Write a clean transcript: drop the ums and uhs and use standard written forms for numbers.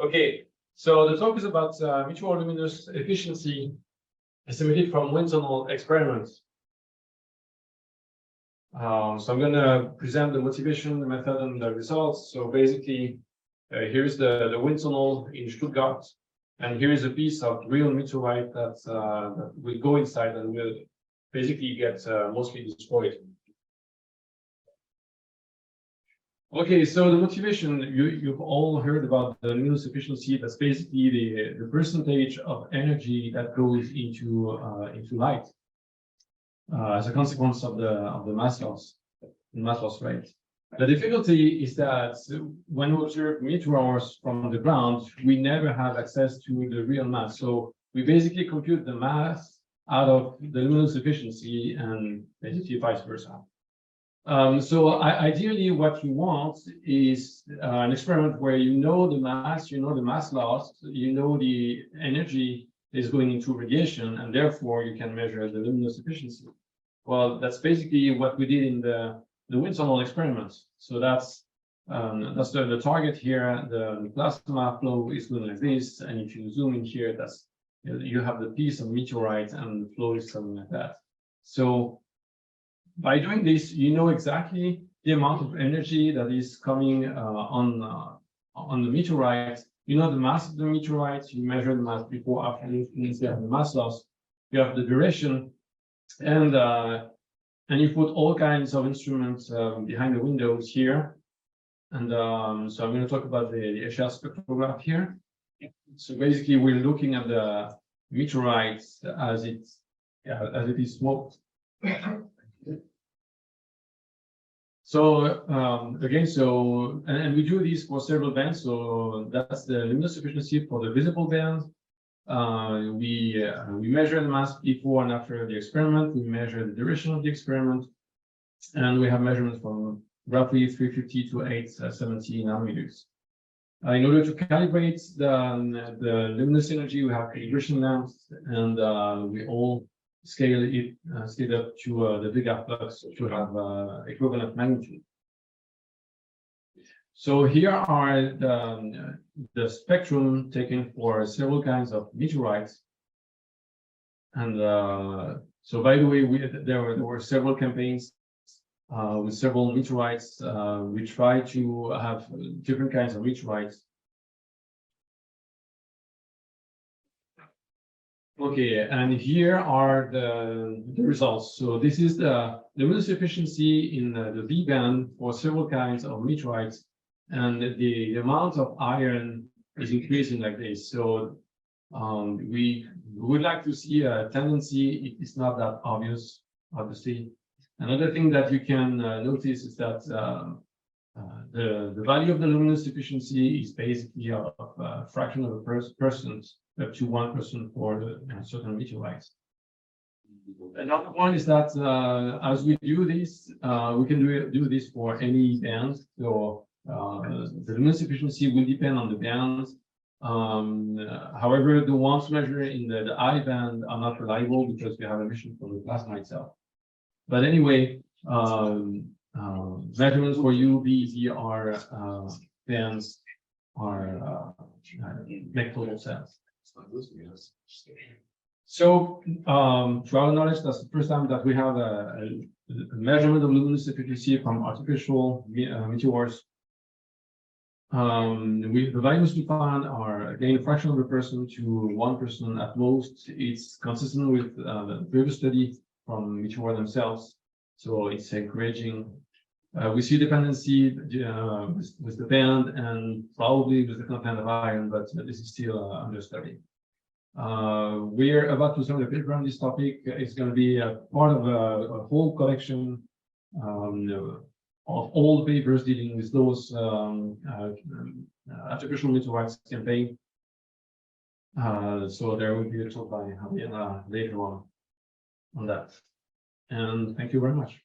Okay, so the talk is about Meteor luminous efficiency estimated from wind tunnel experiments. So I'm going to present the motivation, the method, and the results. So basically, here's the wind tunnel in Stuttgart, and here is a piece of real meteorite that will go inside and will basically get mostly destroyed. Okay, so the motivation, you've all heard about the luminous efficiency. That's basically the percentage of energy that goes into light as a consequence of the mass loss rate. The difficulty is that when we observe meteors from the ground, we never have access to the real mass. So we basically compute the mass out of the luminous efficiency and basically vice versa. So ideally, what you want is an experiment where you know the mass lost, you know the energy is going into radiation, and therefore you can measure the luminous efficiency. Well, that's basically what we did in the wind tunnel experiments. So that's the target here. The plasma flow is going like this, and if you zoom in here, you have the piece of meteorite, and the flow is something like that. So by doing this, you know exactly the amount of energy that is coming on the meteorite. You know the mass of the meteorite. You measure the mass before, after. You have the mass loss. You have the duration, and you put all kinds of instruments behind the windows here. And so I'm going to talk about the HL spectrograph here. So basically, we're looking at the meteorite as it is smoked. So again, and we do this for several bands. So that's the luminous efficiency for the visible band. We measure the mass before and after the experiment. We measure the duration of the experiment, and we have measurements from roughly 350 to 870 nanometers. In order to calibrate the luminous energy, we have calibration lamps, and we all scale it up to the bigger flux to have equivalent magnitude. So here are the spectrum taken for several kinds of meteorites. And so, by the way, there were several campaigns with several meteorites. We try to have different kinds of meteorites. Okay, and here are the results. So this is the luminous efficiency in the V band for several kinds of meteorites, and the amount of iron is increasing like this. So we would like to see a tendency. It's not that obvious, obviously. Another thing that you can notice is that the value of the luminous efficiency is basically a fraction of a percent, up to 1% for certain meteorites. Another one is that as we do this, we can do this for any band. So the luminous efficiency will depend on the band. However, the ones measured in the I band are not reliable because we have emission from the plasma itself. But anyway, measurements for UV, VR bands make total sense. So, to our knowledge, that's the first time that we have a measurement of luminous efficiency from artificial meteors. The values we found are again a fraction of a percent to 1% at most. It's consistent with the previous study from meteor themselves, so it's encouraging. We see dependency with the band and probably with the content of iron, but this is still under study. We're about to submit a paper on this topic. It's going to be a part of a whole collection of all the papers dealing with those artificial meteorites campaign. So there will be a talk by Javier later on that. And thank you very much.